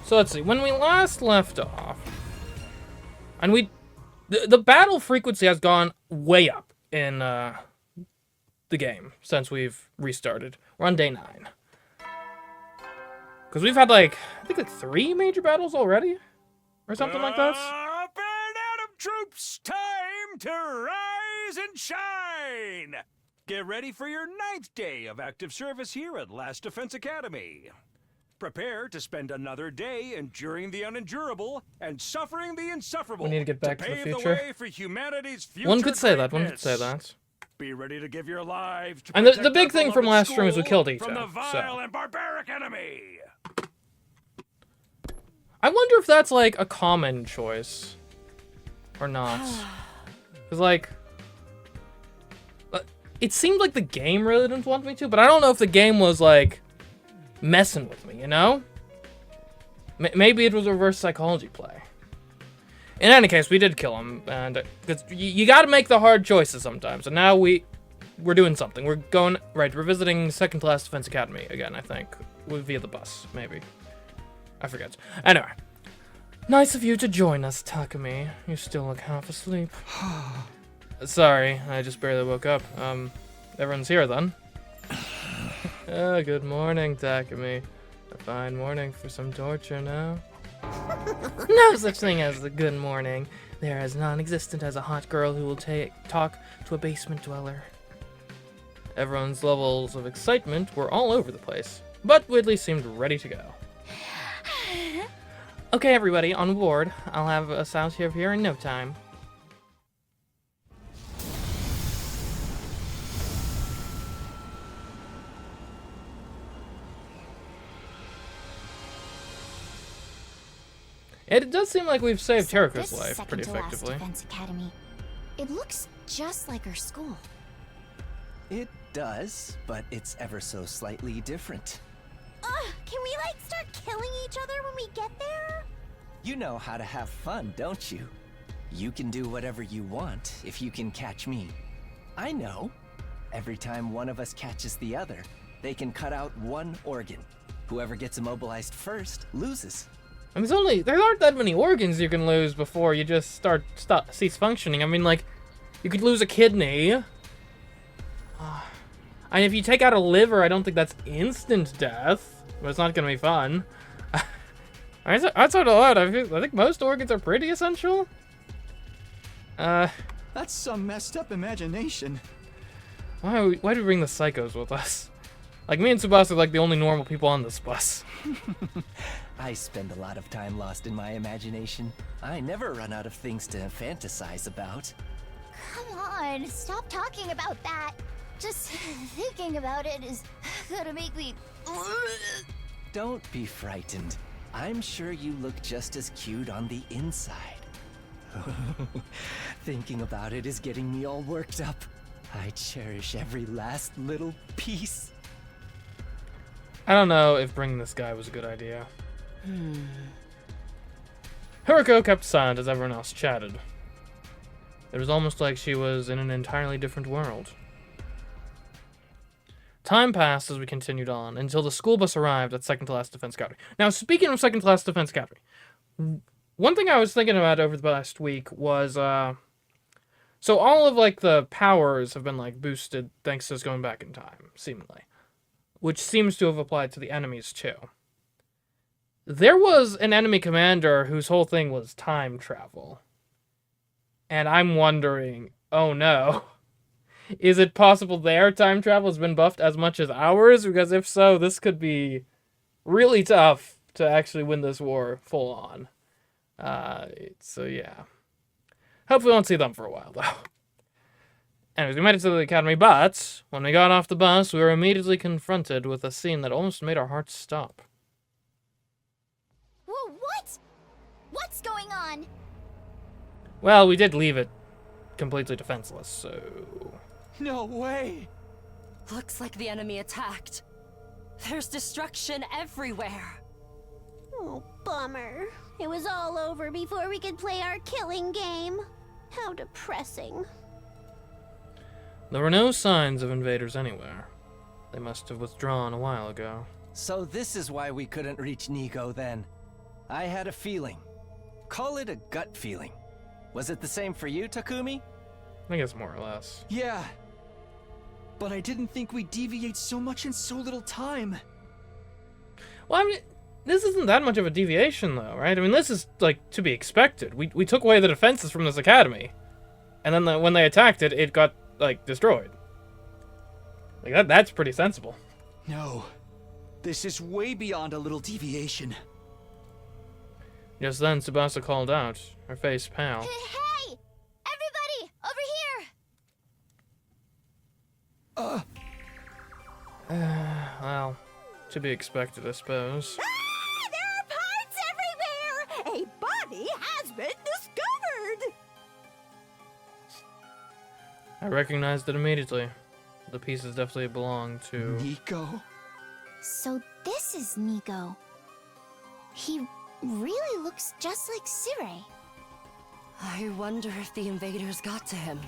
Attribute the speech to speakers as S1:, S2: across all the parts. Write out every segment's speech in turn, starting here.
S1: So let's see. When we last left off, and the battle frequency has gone way up in the game since we've restarted. We're on day 9. Because we've had I think 3 major battles already, or something like that.
S2: Up and Adam troops, time to rise and shine. Get ready for your 9th day of active service here at Last Defense Academy. Prepare to spend another day enduring the unendurable and suffering the insufferable.
S1: We need to get back to the
S2: pave
S1: future.
S2: The way for humanity's future
S1: One could say that. One could
S2: greatness.
S1: say that.
S2: Be ready to give your lives to
S1: And
S2: protect
S1: the big
S2: our
S1: thing from
S2: beloved
S1: last stream is we
S2: school
S1: killed each
S2: from the
S1: other,
S2: vile
S1: so.
S2: and barbaric enemy.
S1: I wonder if that's a common choice or not. Because it seemed like the game really didn't want me to, but I don't know if the game was messing with me, you know? Maybe it was a reverse psychology play. In any case, we did kill him, and because you got to make the hard choices sometimes. And now we're doing something. We're visiting Second Class Defense Academy again. I think via the bus, maybe. I forget. Anyway, nice of you to join us, Takumi. You still look half asleep. Sorry, I just barely woke up. Everyone's here then. Good morning, Takumi. A fine morning for some torture now. No such thing as a good morning. There is non-existent as a hot girl who will talk to a basement dweller. Everyone's levels of excitement were all over the place, but Whitley seemed ready to go. Okay, everybody, on board. I'll have us out here in no time. It does seem like we've saved Terraco's life pretty effectively.
S3: Defense Academy. It looks just like our school.
S4: It does, but it's ever so slightly different.
S3: Can we start killing each other when we get there?
S4: You know how to have fun, don't you? You can do whatever you want if you can catch me. I know. Every time one of us catches the other, they can cut out one organ. Whoever gets immobilized first loses.
S1: I mean, there aren't that many organs you can lose before you just cease functioning. I mean, you could lose a kidney. And if you take out a liver, I don't think that's instant death. But it's not gonna be fun. That's not a lot. I think most organs are pretty essential.
S5: That's some messed up imagination.
S1: Why do we bring the psychos with us? Me and Tsubasa are the only normal people on this bus.
S4: I spend a lot of time lost in my imagination. I never run out of things to fantasize about.
S3: Come on, stop talking about that. Just thinking about it is gonna make me...
S4: Don't be frightened. I'm sure you look just as cute on the inside. Thinking about it is getting me all worked up. I cherish every last little piece.
S1: I don't know if bringing this guy was a good idea. Hiroko kept silent as everyone else chatted. It was almost like she was in an entirely different world. Time passed as we continued on, until the school bus arrived at Second Class Defense Academy. Now, speaking of Second Class Defense Academy, one thing I was thinking about over the past week was, so all of, the powers have been, boosted thanks to us going back in time, seemingly. Which seems to have applied to the enemies, too. There was an enemy commander whose whole thing was time travel. And I'm wondering, oh no, is it possible their time travel has been buffed as much as ours? Because if so, this could be really tough to actually win this war full on. So yeah. Hopefully we won't see them for a while, though. Anyways, we made it to the academy, but when we got off the bus, we were immediately confronted with a scene that almost made our hearts stop.
S3: Whoa, what? What's going on?
S1: Well, we did leave it completely defenseless, so...
S5: No way!
S6: Looks like the enemy attacked. There's destruction everywhere.
S3: Oh, bummer. It was all over before we could play our killing game. How depressing.
S1: There were no signs of invaders anywhere. They must have withdrawn a while ago.
S4: So this is why we couldn't reach Nico then. I had a feeling. Call it a gut feeling. Was it the same for you, Takumi?
S1: I guess more or less.
S5: Yeah. But I didn't think we'd deviate so much in so little time.
S1: Well, I mean, this isn't that much of a deviation, though, right? I mean, this is, like, to be expected. We took away the defenses from this academy. And then when they attacked it, it got, like, destroyed. Like, that's pretty sensible.
S5: No. This is way beyond a little deviation.
S1: Just then, Tsubasa called out, her face pale.
S3: Hey! Everybody! Over here!
S1: Well, to be expected, I suppose.
S3: Ah! There are parts everywhere! A body has been discovered!
S1: I recognized it immediately. The pieces definitely belong to...
S5: Nico?
S3: So this is Nico. He really looks just like Sirei.
S6: I wonder if the invaders got to him.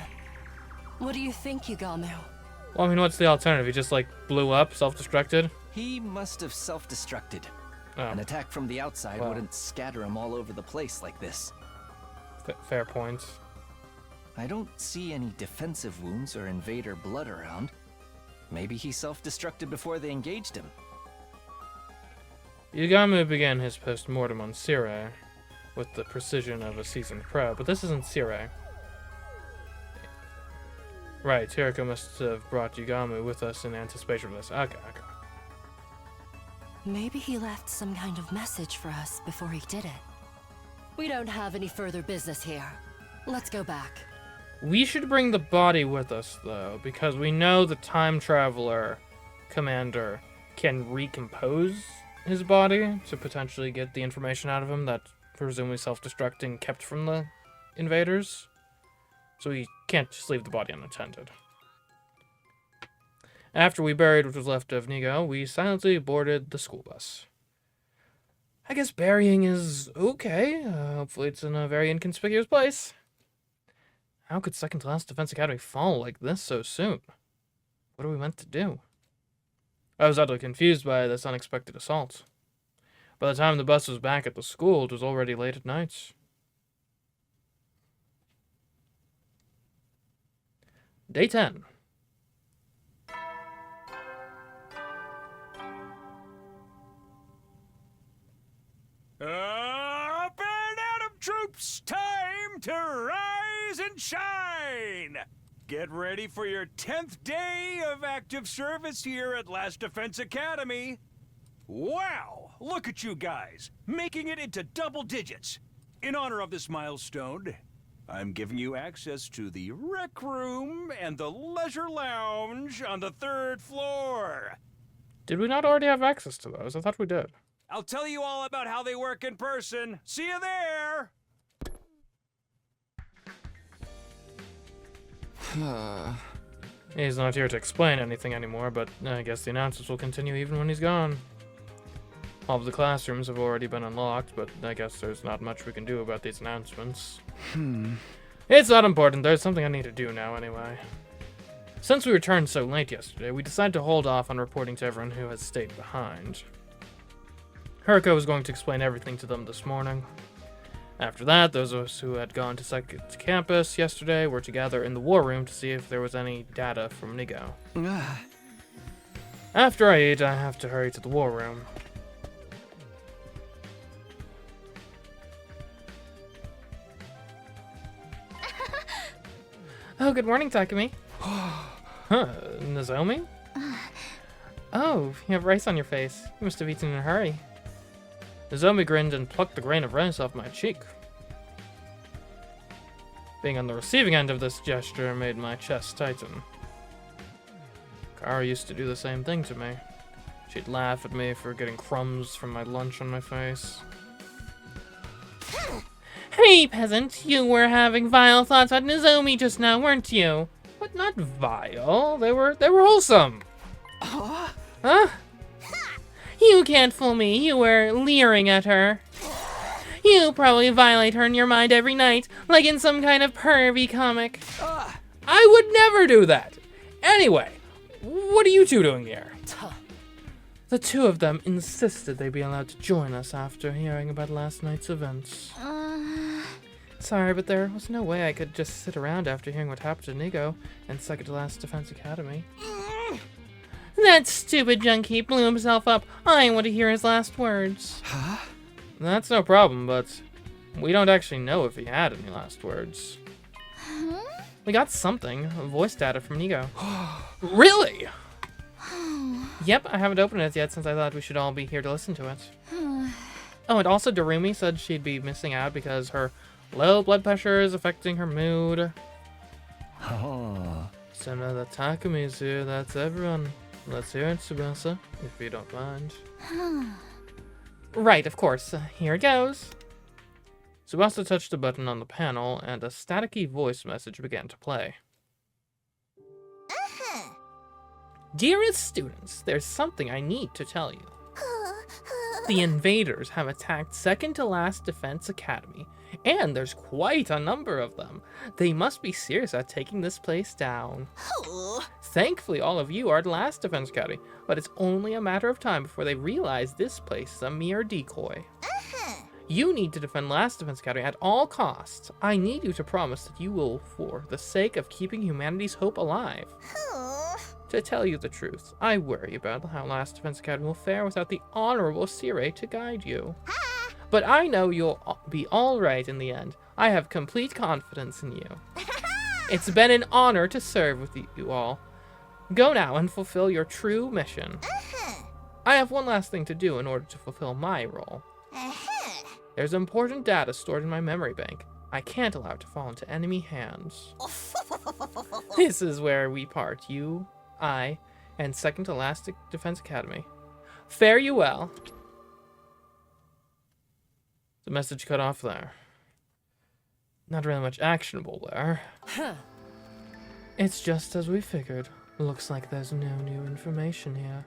S6: What do you think, Yugamu?
S1: Well, I mean, what's the alternative? He just, like, blew up, self-destructed?
S4: He must have self-destructed.
S1: Oh,
S4: An attack from the outside
S1: Well.
S4: wouldn't scatter him all over the place like this.
S1: fair point.
S4: I don't see any defensive wounds or invader blood around. Maybe he self-destructed before they engaged him.
S1: Yugamu began his post-mortem on Sirei with the precision of a seasoned pro, but this isn't Sirei. Right, Hiriko must have brought Yugamu with us in anticipation of this. Okay.
S6: Maybe he left some kind of message for us before he did it. We don't have any further business here. Let's go back.
S1: We should bring the body with us, though, because we know the time traveler commander can recompose his body to potentially get the information out of him that presumably self-destructing kept from the invaders. So we can't just leave the body unattended. After we buried what was left of Nigo, we silently boarded the school bus. I guess burying is okay. Hopefully it's in a very inconspicuous place. How could Second to Last Defense Academy fall like this so soon? What are we meant to do? I was utterly confused by this unexpected assault. By the time the bus was back at the school, it was already late at night. Day 10.
S2: Up and out of troops! Time to rise and shine! Get ready for your 10th day of active service here at Last Defense Academy. Wow! Look at you guys, making it into double digits. In honor of this milestone, I'm giving you access to the rec room and the leisure lounge on the 3rd floor.
S1: Did we not already have access to those? I thought we did.
S2: I'll tell you all about how they work in person. See you there!
S1: He's not here to explain anything anymore, but I guess the announcements will continue even when he's gone. All of the classrooms have already been unlocked, but I guess there's not much we can do about these announcements. It's not important. There's something I need to do now anyway. Since we returned so late yesterday, we decided to hold off on reporting to everyone who has stayed behind. Hiriko was going to explain everything to them this morning. After that, those of us who had gone to second campus yesterday were to gather in the war room to see if there was any data from Nigo. After I eat, I have to hurry to the war room. Oh, good morning, Takumi. Huh, Nozomi? Oh, you have rice on your face. You must have eaten in a hurry. Nozomi grinned and plucked the grain of rice off my cheek. Being on the receiving end of this gesture made my chest tighten. Kara used to do the same thing to me. She'd laugh at me for getting crumbs from my lunch on my face. Hey, peasant, you were having vile thoughts about Nozomi just now, weren't you? But not vile. They were wholesome. Huh? You can't fool me. You were leering at her. You probably violate her in your mind every night, like in some kind of pervy comic. I would never do that. Anyway, what are you two doing here? The two of them insisted they be allowed to join us after hearing about last night's events. Sorry, but there was no way I could just sit around after hearing what happened to Nigo and second to last Defense Academy. That stupid junkie blew himself up. I want to hear his last words.
S5: Huh?
S1: That's no problem, but we don't actually know if he had any last words. We got something, voice data from Nigo. Really? Yep, I haven't opened it yet since I thought we should all be here to listen to it. Oh, and also Darumi said she'd be missing out because her low blood pressure is affecting her mood.
S4: Oh.
S1: So now that Takumi's here, that's everyone. Let's hear it, Tsubasa, if you don't mind. Right, of course. Here it goes. Tsubasa touched a button on the panel, and a staticky voice message began to play. Dearest students, there's something I need to tell you. The invaders have attacked second to last Defense Academy, and there's quite a number of them. They must be serious at taking this place down. Thankfully, all of you are at last Defense Academy, but it's only a matter of time before they realize this place is a mere decoy. You need to defend last Defense Academy at all costs. I need you to promise that you will, for the sake of keeping humanity's hope alive. To tell you the truth, I worry about how last Defense Academy will fare without the honorable Sire to guide you. But I know you'll be alright in the end. I have complete confidence in you. It's been an honor to serve with you all. Go now and fulfill your true mission. I have one last thing to do in order to fulfill my role. There's important data stored in my memory bank. I can't allow it to fall into enemy hands. This is where we part, you, I, and second to last Defense Academy. Fare you well. The message cut off there. Not really much actionable there. It's just as we figured. Looks like there's no new information here.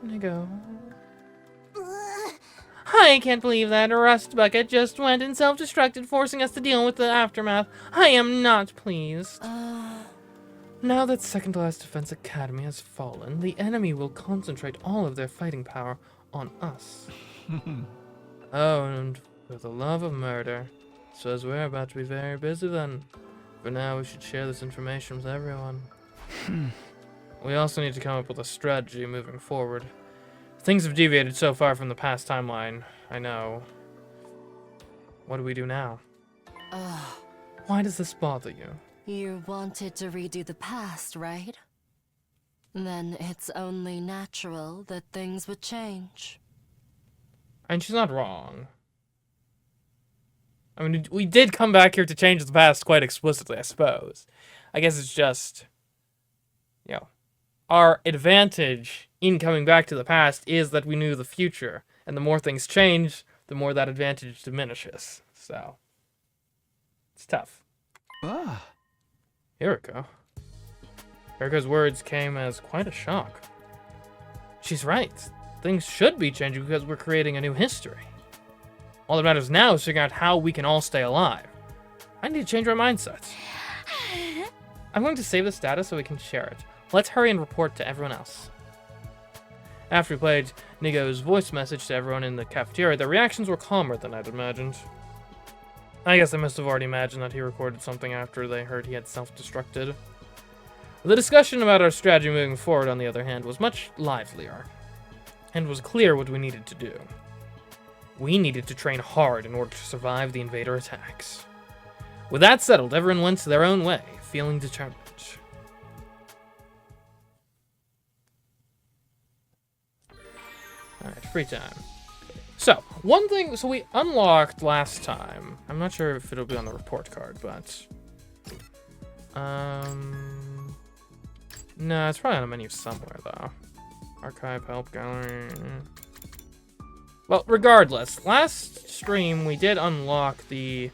S1: Nigo. I can't believe that Rust Bucket just went and self-destructed, forcing us to deal with the aftermath. I am not pleased. Now that second to last Defense Academy has fallen, the enemy will concentrate all of their fighting power on us. Oh, and for the love of murder. So as we're about to be very busy then. For now, we should share this information with everyone. We also need to come up with a strategy moving forward. Things have deviated so far from the past timeline, I know. What do we do now? Why does this bother you?
S6: You wanted to redo the past, right? Then it's only natural that things would change.
S1: And she's not wrong. I mean, we did come back here to change the past quite explicitly, I suppose. I guess it's just, you know, our advantage in coming back to the past is that we knew the future. And the more things change, the more that advantage diminishes. So, it's tough. Here we go. Erika's words came as quite a shock. She's right. Things should be changing because we're creating a new history. All that matters now is figuring out how we can all stay alive. I need to change our mindsets. I'm going to save this data so we can share it. Let's hurry and report to everyone else. After we played Nigo's voice message to everyone in the cafeteria, the reactions were calmer than I'd imagined. I guess they must have already imagined that he recorded something after they heard he had self-destructed. The discussion about our strategy moving forward, on the other hand, was much livelier, and was clear what we needed to do. We needed to train hard in order to survive the invader attacks. With that settled, everyone went their own way, feeling determined. Alright, free time. So, one thing, so we unlocked last time. I'm not sure if it'll be on the report card, but... No, it's probably on a menu somewhere, though. Archive, help, gallery... Well, regardless, last stream we did unlock the,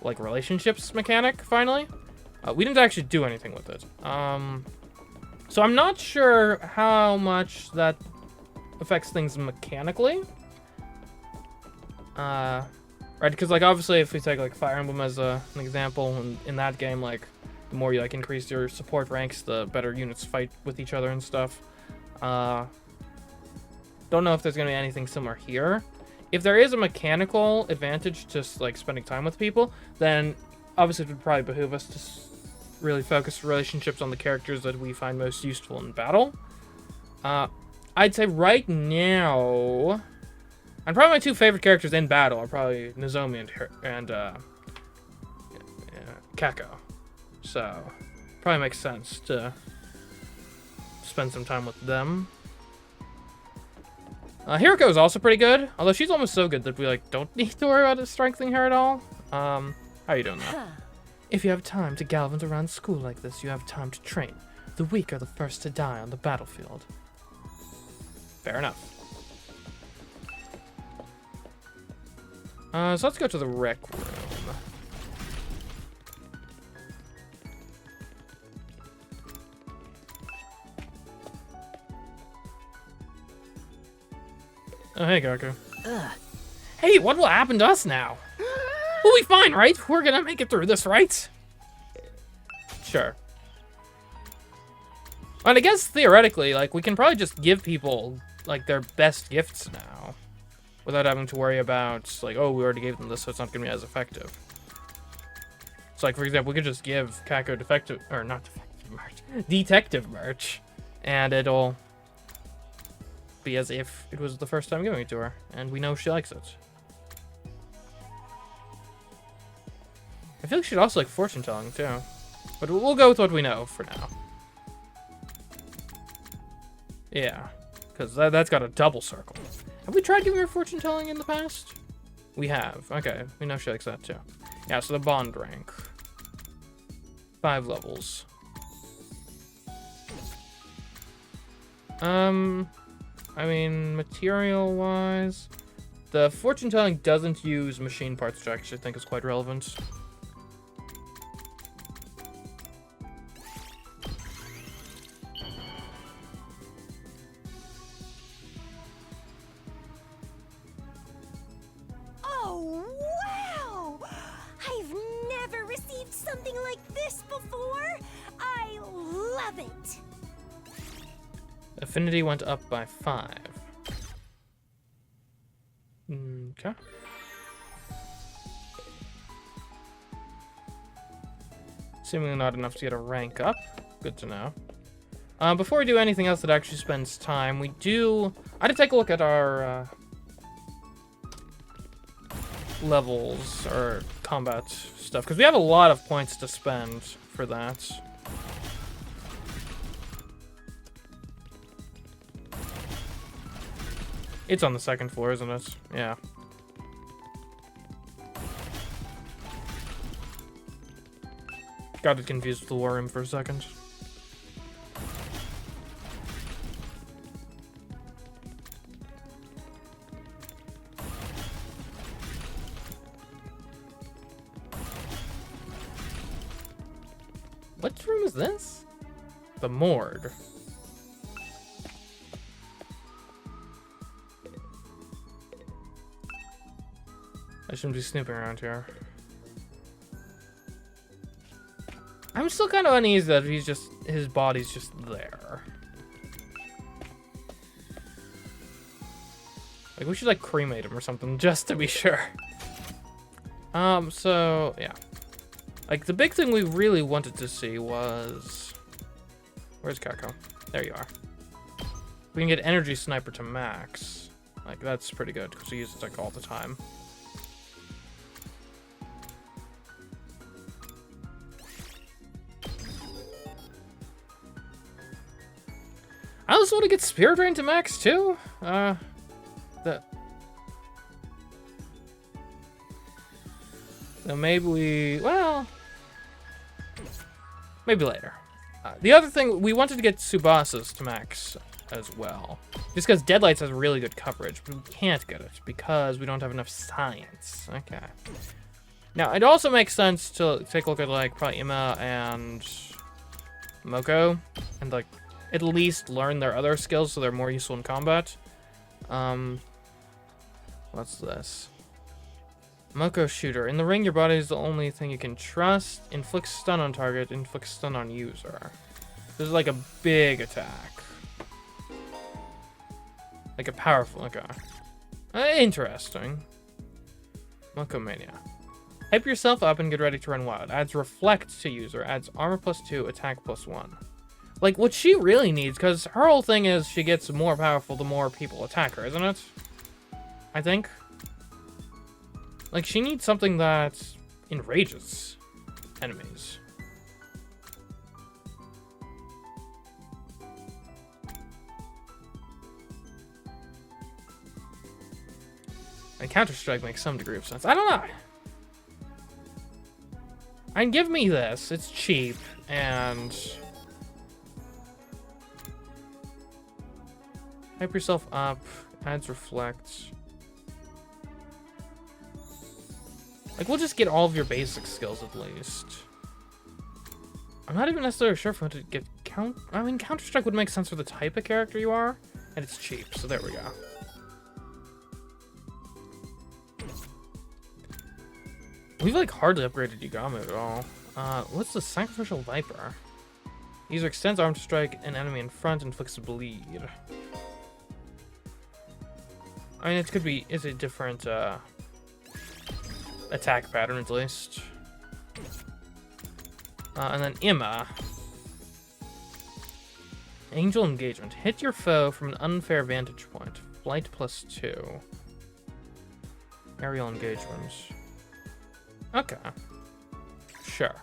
S1: like, relationships mechanic, finally. We didn't actually do anything with it. So I'm not sure how much that affects things mechanically. Right, because, like, obviously if we take, like, Fire Emblem as an example, in that game, like, the more you, like, increase your support ranks, the better units fight with each other and stuff. Don't know if there's going to be anything similar here. If there is a mechanical advantage to like spending time with people, then obviously it would probably behoove us to really focus relationships on the characters that we find most useful in battle. I'd say right now, and probably my two favorite characters in battle are probably Nozomi and Kako. So, probably makes sense to spend some time with them. Hiriko is also pretty good, although she's almost so good that we like don't need to worry about strengthening her at all. How are you doing that? If you have time to gallivant around school like this, you have time to train. The weak are the first to die on the battlefield. Fair enough. So let's go to the rec room. Oh, hey, Gaku. Hey, what will happen to us now? We'll be fine, right? We're gonna make it through this, right? Sure. And I guess theoretically, like, we can probably just give people, like, their best gifts now. Without having to worry about, like, oh, we already gave them this, so it's not gonna be as effective. So, like, for example, we could just give Kako defective, or not defective merch, detective merch, and it'll be as if it was the first time giving it to her, and we know she likes it. I feel like she'd also like fortune telling too, but we'll go with what we know for now. Yeah, because that's got a double circle. Have we tried giving her fortune telling in the past? We have. Okay, we know she likes that too. Yeah, so the bond rank. 5 levels. I mean, material-wise, the fortune telling doesn't use machine parts, which I actually think is quite relevant.
S3: Oh, wow! I've never received something like this before. I love it.
S1: Affinity went up by 5. Okay. Seemingly not enough to get a rank up. Good to know. Before we do anything else that actually spends time, I had to take a look at our levels or combat stuff, because we have a lot of points to spend for that. It's on the second floor, isn't it? Yeah. Got it confused with the war room for a second. What room is this? The morgue. I shouldn't be snooping around here. I'm still kind of uneasy that his body's just there. Like, we should, like, cremate him or something, just to be sure. So, yeah. Like, the big thing we really wanted to see was... Where's Kako? There you are. We can get Energy Sniper to max. Like, that's pretty good, because we use it, like, all the time. I also want to get Spirit Drain to max too. So maybe maybe later. The other thing, we wanted to get Tsubasa's to max as well. Just because Deadlights has really good coverage, but we can't get it because we don't have enough science. Okay. Now, it also makes sense to take a look at, like, probably Ima and Moko, and, like, at least learn their other skills so they're more useful in combat. What's this? Moko Shooter. In the ring, your body is the only thing you can trust. Inflicts stun on target. Inflicts stun on user. This is like a big attack. Like a powerful, okay. Interesting. Mokomania. Hype yourself up and get ready to run wild. Adds reflect to user. Adds armor +2, attack +1. Like, what she really needs, because her whole thing is she gets more powerful the more people attack her, isn't it? I think. Like, she needs something that enrages enemies. And Counter-Strike makes some degree of sense. I don't know. And give me this. It's cheap, and... Hype yourself up. Adds reflect. Like, we'll just get all of your basic skills at least. I'm not even necessarily sure if I want to get I mean, Counter-Strike would make sense for the type of character you are, and it's cheap, so there we go. We've, like, hardly upgraded Yagami at all. What's the Sacrificial Viper? User extends arm to strike an enemy in front and inflicts a bleed. I mean, it could be, it's a different, attack pattern, at least. And then Imma. Angel Engagement. Hit your foe from an unfair vantage point. Flight +2. Aerial Engagement. Okay. Sure.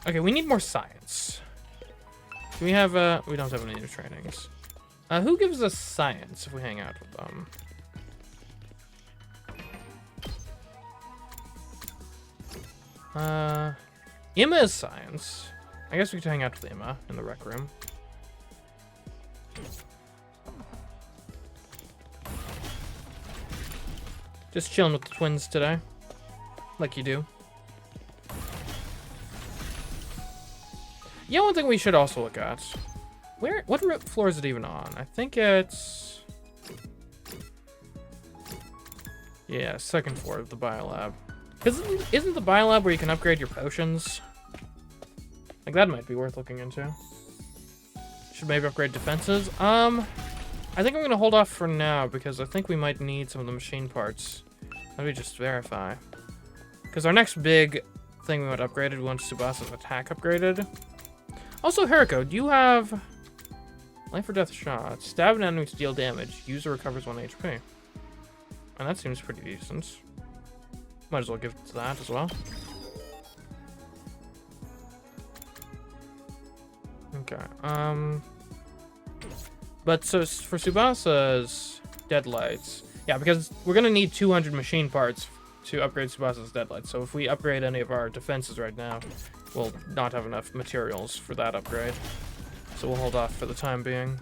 S1: Okay, we need more science. Do we have, we don't have any new trainings. Who gives us science if we hang out with them? Imma is science. I guess we could hang out with Imma in the rec room. Just chilling with the twins today. Like you do. Yeah, one thing we should also look at. What floor is it even on? I think it's... Yeah, second floor of the biolab. Because isn't the biolab where you can upgrade your potions? Like, that might be worth looking into. Should maybe upgrade defenses. I think I'm going to hold off for now, because I think we might need some of the machine parts. Let me just verify. Because our next big thing we want upgraded, we want Tsubasa's attack upgraded. Also, Hiriko, do you have life or death shot? Stab an enemy to deal damage. User recovers 1 HP. And that seems pretty decent. Might as well give it to that as well. Okay, but so for Tsubasa's deadlights, yeah, because we're gonna need 200 machine parts to upgrade Tsubasa's deadlights. So if we upgrade any of our defenses right now, we'll not have enough materials for that upgrade. So we'll hold off for the time being.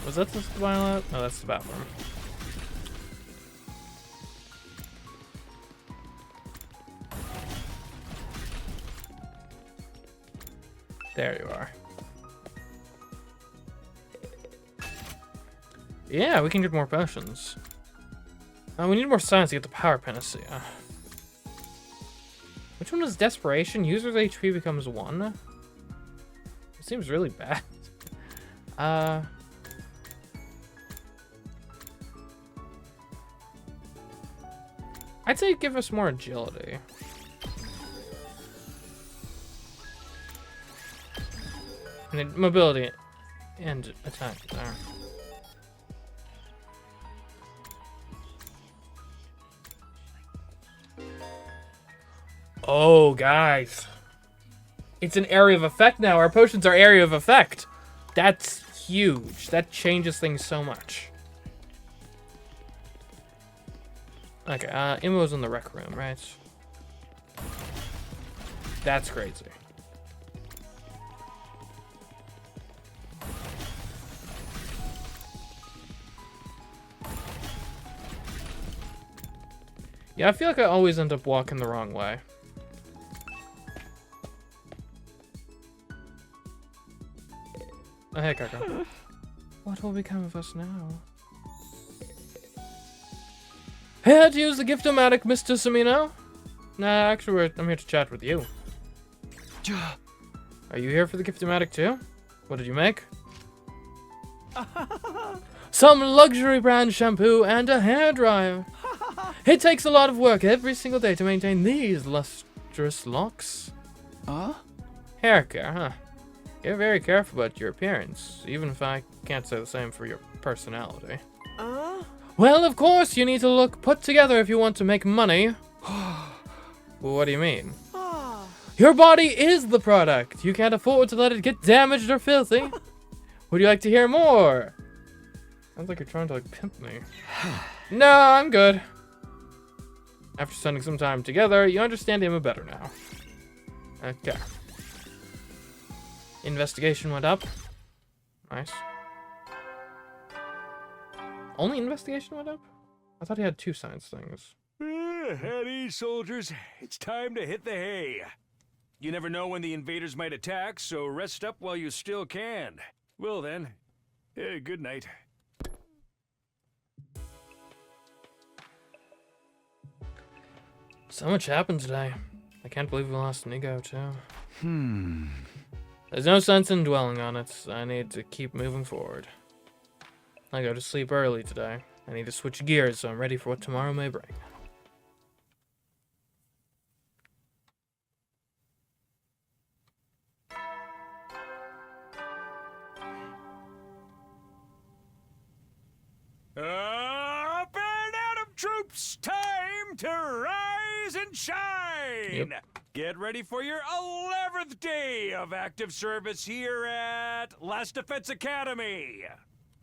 S1: Was that the biolab? No, that's the bathroom. There you are. Yeah, we can get more potions. We need more science to get the power panacea. Which one was desperation? User's HP becomes 1? It seems really bad. I'd say give us more agility. And then mobility and attack there. Oh, guys. It's an area of effect now. Our potions are area of effect. That's huge. That changes things so much. Okay, Immo's in the rec room, right? That's crazy. Yeah, I feel like I always end up walking the wrong way. Oh, hey, Kako. What will become of us now? Here to use the gift-o-matic, Mr. Semino. Nah, actually, I'm here to chat with you. Are you here for the gift-o-matic too? What did you make? Some luxury brand shampoo and a hairdryer. It takes a lot of work every single day to maintain these lustrous locks. Hair care, huh? You're very careful about your appearance, even if I can't say the same for your personality. Well, of course, you need to look put together if you want to make money. Well, what do you mean? Your body is the product. You can't afford to let it get damaged or filthy. Would you like to hear more? Sounds like you're trying to, like, pimp me. No, I'm good. After spending some time together, you understand him better now. Okay. Investigation went up. Nice. Only investigation went up? I thought he had 2 science things.
S2: At ease, soldiers. It's time to hit the hay. You never know when the invaders might attack, so rest up while you still can. Well then, good night.
S1: So much happened today. I can't believe we lost Nigo, too. There's no sense in dwelling on it. I need to keep moving forward. I go to sleep early today. I need to switch gears so I'm ready for what tomorrow may bring.
S2: Up and out of troops! Time to rise and shine!
S1: Yep.
S2: Get ready for your 11th day of active service here at Last Defense Academy.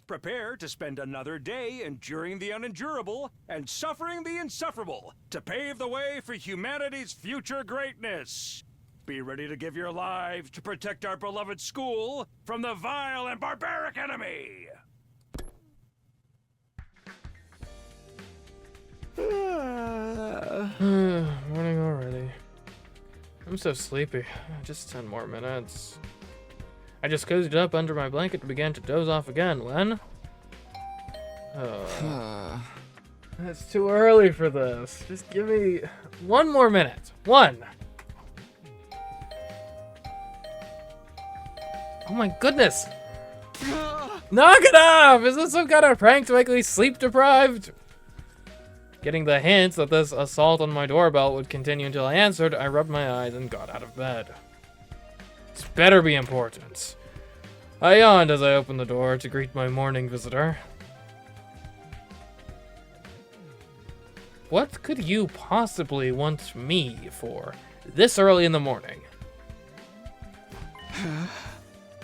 S2: Prepare to spend another day enduring the unendurable and suffering the insufferable to pave the way for humanity's future greatness. Be ready to give your lives to protect our beloved school from the vile and barbaric enemy.
S1: Morning already. I'm so sleepy. Just 10 more minutes. I just cozied up under my blanket and began to doze off again when... It's too early for this. Just give me 1 more minute. 1! Oh my goodness! Knock it off! Is this some kind of prank to make me sleep deprived? Getting the hint that this assault on my doorbell would continue until I answered, I rubbed my eyes and got out of bed. This better be important. I yawned as I opened the door to greet my morning visitor. What could you possibly want me for this early in the morning?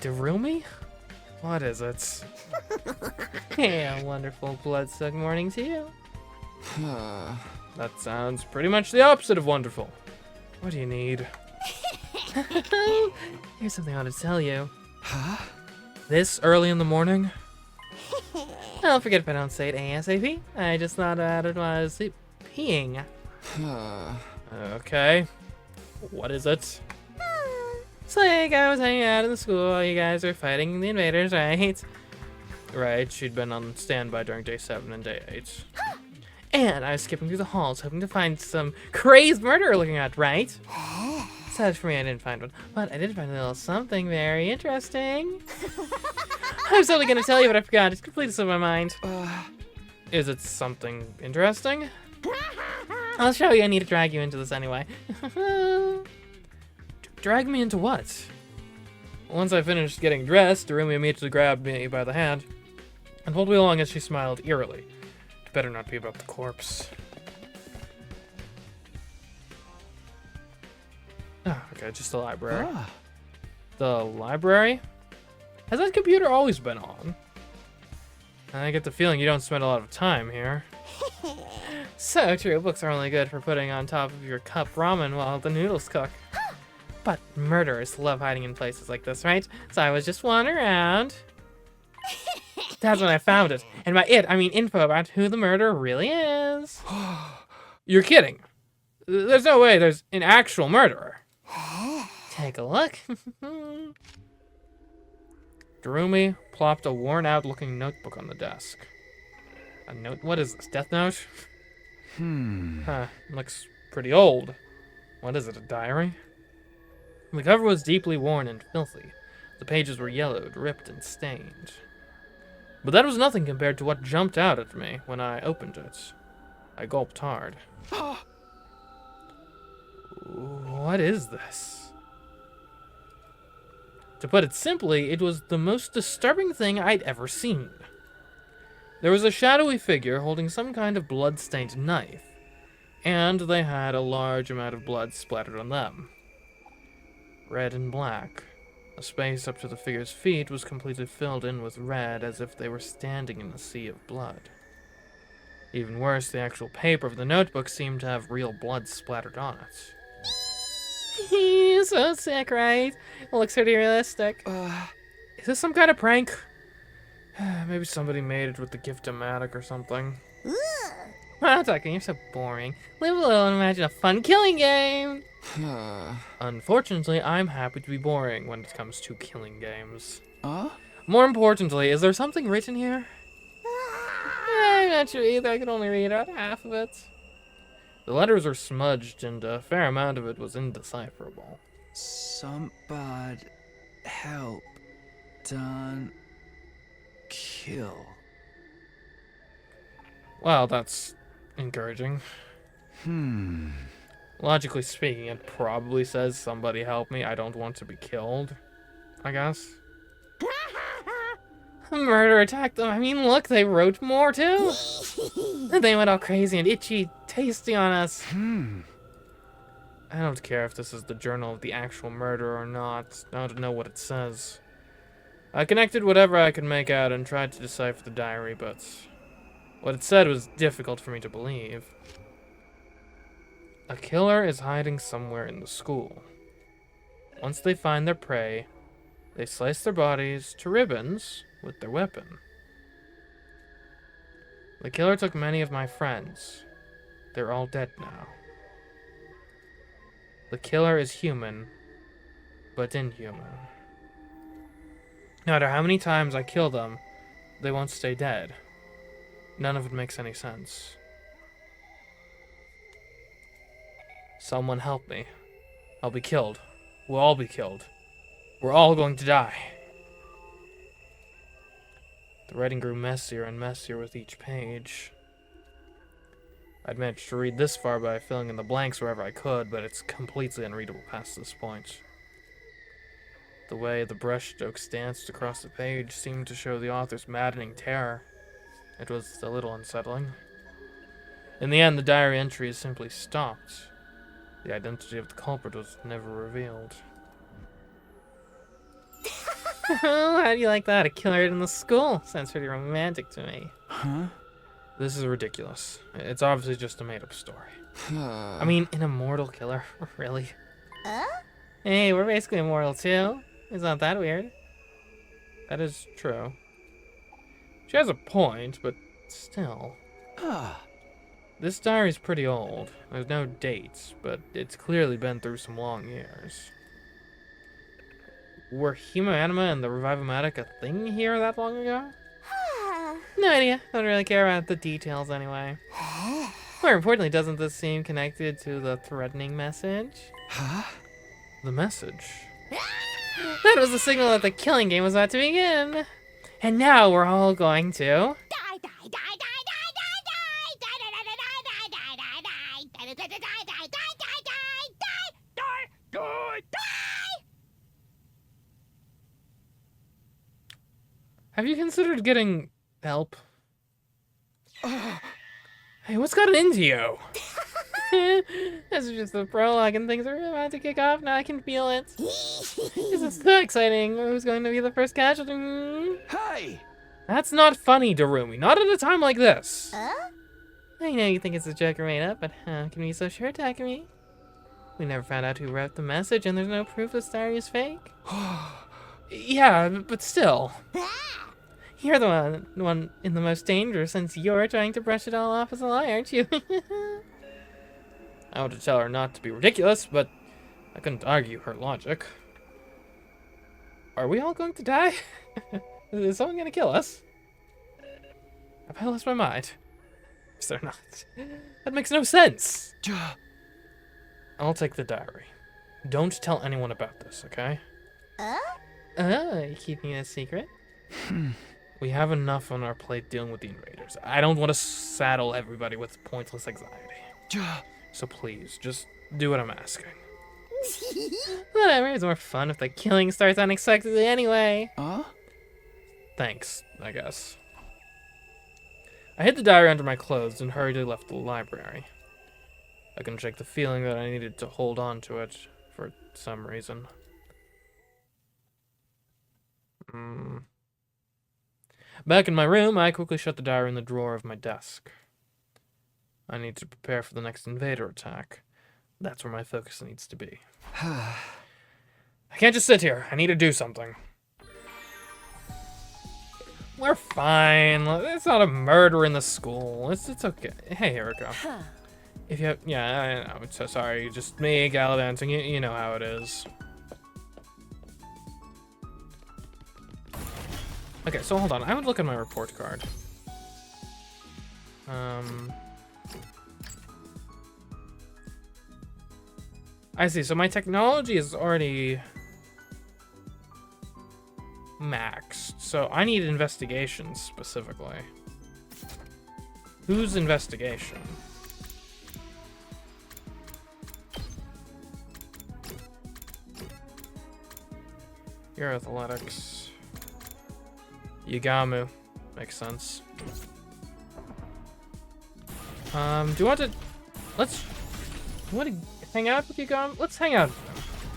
S1: Darumi? What is it? Yeah, wonderful blood-sucked morning to you. That sounds pretty much the opposite of wonderful. What do you need? Here's something I want to tell you.
S5: Huh?
S1: This early in the morning? I'll forget if I don't say it ASAP. I just thought about it while I was peeing. Okay. What is it? It's like I was hanging out in the school. You guys are fighting the invaders, right? Right, she'd been on standby during day 7 and day 8. And I was skipping through the halls, hoping to find some crazed murderer looking at, right? Sad for me, I didn't find one, but I did find a little something very interesting. I was totally gonna tell you, but I forgot. It's completely slipped my mind. Is it something interesting? I'll show you. I need to drag you into this anyway. Drag me into what? Once I finished getting dressed, Darumi immediately grabbed me by the hand and pulled me along as she smiled eerily. It better not be about the corpse. Oh, okay, just the library. The library? Has that computer always been on? I get the feeling you don't spend a lot of time here. So true, books are only good for putting on top of your cup ramen while the noodles cook. But murderers love hiding in places like this, right? So I was just wandering around. That's when I found it. And by it, I mean info about who the murderer really is. You're kidding. There's no way there's an actual murderer. Take a look. Darumi plopped a worn-out looking notebook on the desk. A note? What is this? Death Note? Huh, looks pretty old. What is it, a diary? The cover was deeply worn and filthy. The pages were yellowed, ripped, and stained. But that was nothing compared to what jumped out at me when I opened it. I gulped hard. What is this? To put it simply, it was the most disturbing thing I'd ever seen. There was a shadowy figure holding some kind of blood-stained knife, and they had a large amount of blood splattered on them. Red and black. The space up to the figure's feet was completely filled in with red, as if they were standing in a sea of blood. Even worse, the actual paper of the notebook seemed to have real blood splattered on it. So sick, right? It looks pretty realistic. Is this some kind of prank? Maybe somebody made it with the gift-o-matic or something. Wow, Tucker, you're so boring. Live a little and imagine a fun killing game! Unfortunately, I'm happy to be boring when it comes to killing games. More importantly, is there something written here? I'm not sure either. I could only read about half of it. The letters were smudged, and a fair amount of it was indecipherable.
S5: Somebody help. Done. Kill.
S1: Well, that's encouraging. Logically speaking, it probably says somebody help me. I don't want to be killed, I guess. A murder attacked them. I mean, look, they wrote more too. They went all crazy and itchy, tasty on us. I don't care if this is the journal of the actual murder or not. I don't know what it says. I connected whatever I could make out and tried to decipher the diary, but what it said was difficult for me to believe. A killer is hiding somewhere in the school. Once they find their prey, they slice their bodies to ribbons with their weapon. The killer took many of my friends. They're all dead now. The killer is human, but inhuman. No matter how many times I kill them, they won't stay dead. None of it makes any sense. Someone help me. I'll be killed. We'll all be killed. We're all going to die. The writing grew messier and messier with each page. I'd managed to read this far by filling in the blanks wherever I could, but it's completely unreadable past this point. The way the brushstrokes danced across the page seemed to show the author's maddening terror. It was a little unsettling. In the end, the diary entries simply stopped. The identity of the culprit was never revealed. Oh, how do you like that? A killer in the school? Sounds pretty romantic to me. This is ridiculous. It's obviously just a made-up story. I mean, an immortal killer? Really? Hey, we're basically immortal too. It's not that weird. That is true. She has a point, but still. This diary's pretty old. There's no dates, but it's clearly been through some long years. Were Hemoanima and the Revivomatic a thing here that long ago? No idea. Don't really care about the details anyway. More importantly, doesn't this seem connected to the threatening message? The message? That was the signal that the killing game was about to begin. And now we're all going to... Have you considered getting help? Hey, what's gotten into you? This is just the prologue and things are about to kick off. Now I can feel it. This is so exciting. Who's going to be the first casualty?
S5: Hey!
S1: That's not funny, Darumi. Not at a time like this. I know you think it's a joke or made up, but how can we be so sure, Takumi? We never found out who wrote the message, and there's no proof this diary is fake. Yeah, but still. You're the one in the most danger since you're trying to brush it all off as a lie, aren't you? I wanted to tell her not to be ridiculous, but I couldn't argue her logic. Are we all going to die? Is someone going to kill us? Have I lost my mind? Is there not? That makes no sense. I'll take the diary. Don't tell anyone about this, okay? You keeping it a secret? We have enough on our plate dealing with the invaders. I don't want to saddle everybody with pointless anxiety. So please, just do what I'm asking. Whatever, it's more fun if the killing starts unexpectedly anyway. Thanks, I guess. I hid the diary under my clothes and hurriedly left the library. I couldn't shake the feeling that I needed to hold on to it for some reason. Back in my room, I quickly shut the diary in the drawer of my desk. I need to prepare for the next invader attack. That's where my focus needs to be. I can't just sit here. I need to do something. We're fine. It's not a murder in the school. It's okay. Hey, Erica. If you have, yeah, I know. I'm so sorry. Just me gallivanting. You know how it is. Okay, so hold on. I would look at my report card. I see. So my technology is already maxed. So I need investigation specifically. Whose investigation? Your athletics. Yagamu. Makes sense. Do you want to... Let's... You want to hang out with Yagamu? Let's hang out with him.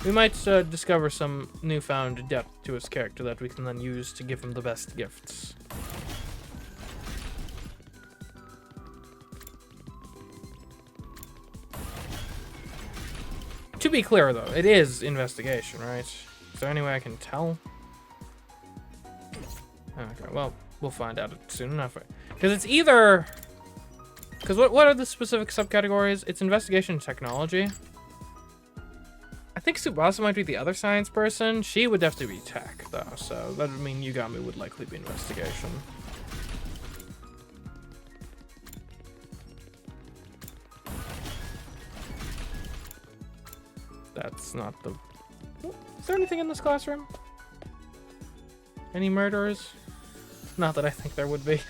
S1: We might discover some newfound depth to his character that we can then use to give him the best gifts. To be clear, though, it is investigation, right? Is there any way I can tell? Okay, well, we'll find out soon enough. Because it's either... Because what are the specific subcategories? It's investigation and technology. I think Tsubasa might be the other science person. She would definitely be tech, though, so that would mean Yugami would likely be investigation. That's not the... Is there anything in this classroom? Any murderers? Not that I think there would be.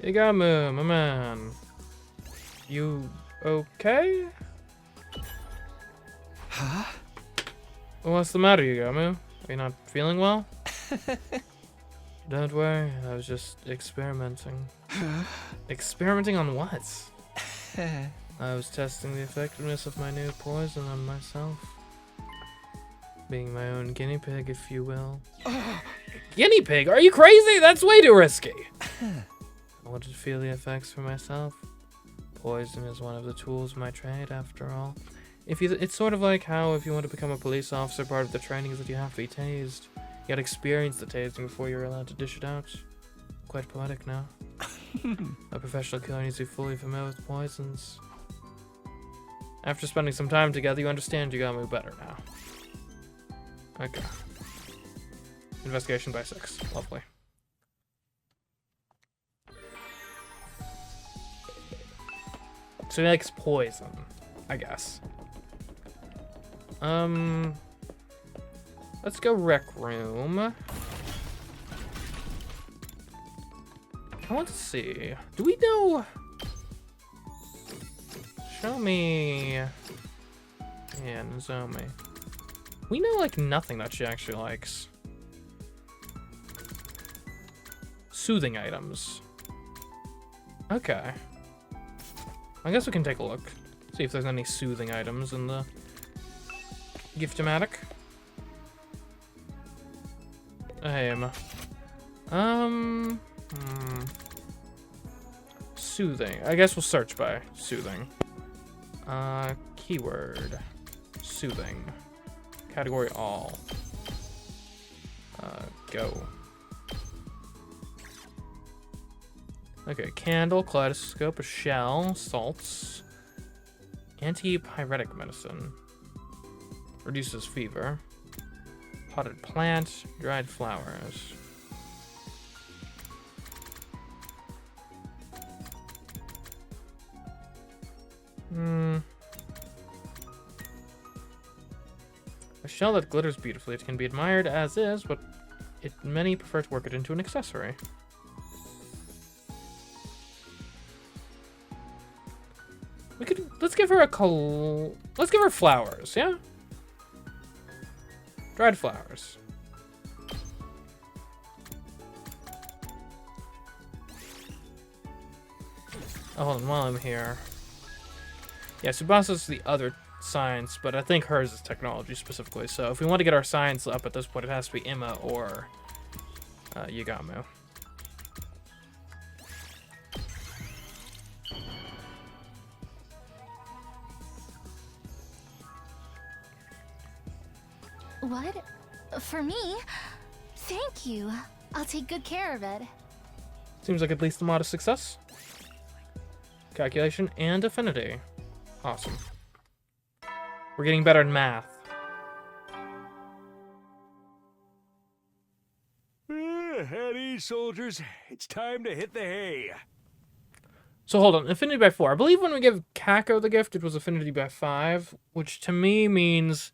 S1: Yagamu, my man. You okay?
S5: Huh?
S1: What's the matter, Yagamu? Are you not feeling well? Don't worry, I was just experimenting. Experimenting on what? I was testing the effectiveness of my new poison on myself. Being my own guinea pig, if you will. Guinea pig? Are you crazy? That's way too risky. I wanted to feel the effects for myself. Poison is one of the tools of my trade, after all. It's sort of like how if you want to become a police officer, part of the training is that you have to be tased. You gotta experience the tasing before you're allowed to dish it out. Quite poetic now. A professional killer needs to be fully familiar with poisons. After spending some time together, you understand Yagamu better now. Okay. Investigation by 6. Lovely. So he likes poison, I guess. Let's go rec room. I want to see. Do we know? Show me. Yeah, Nozomi. We know like nothing that she actually likes. Soothing items. Okay. I guess we can take a look. See if there's any soothing items in the gift-o-matic. Hey, Emma. Soothing. I guess we'll search by soothing. Keyword. Soothing. Category all. Go. Okay, candle, kaleidoscope, a shell, salts, antipyretic medicine, reduces fever, potted plant, dried flowers. A shell that glitters beautifully. It can be admired as is, but many prefer to work it into an accessory. Let's give her let's give her flowers, yeah? Dried flowers. Oh, hold on, while I'm here. Yeah, Subasa's the other science, but I think hers is technology specifically. So if we want to get our science up at this point, it has to be Emma or Yagamu.
S3: What? For me? Thank you. I'll take good care of it.
S1: Seems like at least a modest success. Calculation and affinity. Awesome. We're getting better in math.
S2: At ease, soldiers. It's time to hit the hay.
S1: So hold on, affinity by 4. I believe when we give Kako the gift, it was affinity by 5, which to me means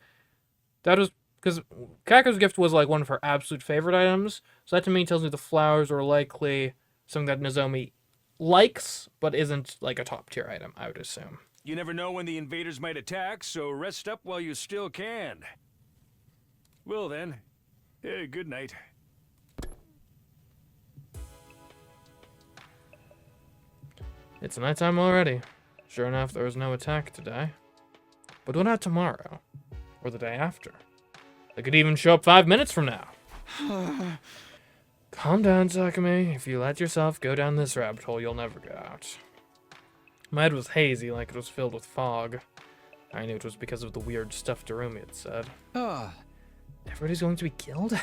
S1: that was because Kako's gift was like one of her absolute favorite items. So that to me tells me the flowers are likely something that Nozomi likes, but isn't like a top tier item, I would assume.
S2: You never know when the invaders might attack, so rest up while you still can. Well then, good night.
S1: It's nighttime already. Sure enough, there was no attack today. But what about tomorrow? Or the day after? They could even show up 5 minutes from now. Calm down, Sakumi. If you let yourself go down this rabbit hole, you'll never get out. My head was hazy, like it was filled with fog. I knew it was because of the weird stuff Darumi had said. Everybody's going to be killed?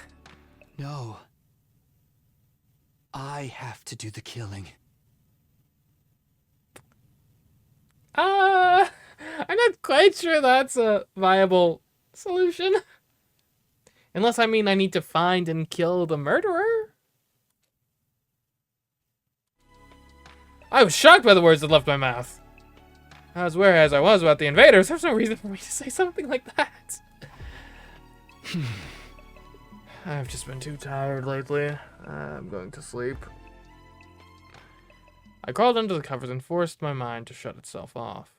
S5: No. I have to do the killing.
S1: I'm not quite sure that's a viable solution. Unless, I mean, I need to find and kill the murderer? I was shocked by the words that left my mouth. As whereas I was about the invaders, there's no reason for me to say something like that. I've just been too tired lately. I'm going to sleep. I crawled under the covers and forced my mind to shut itself off.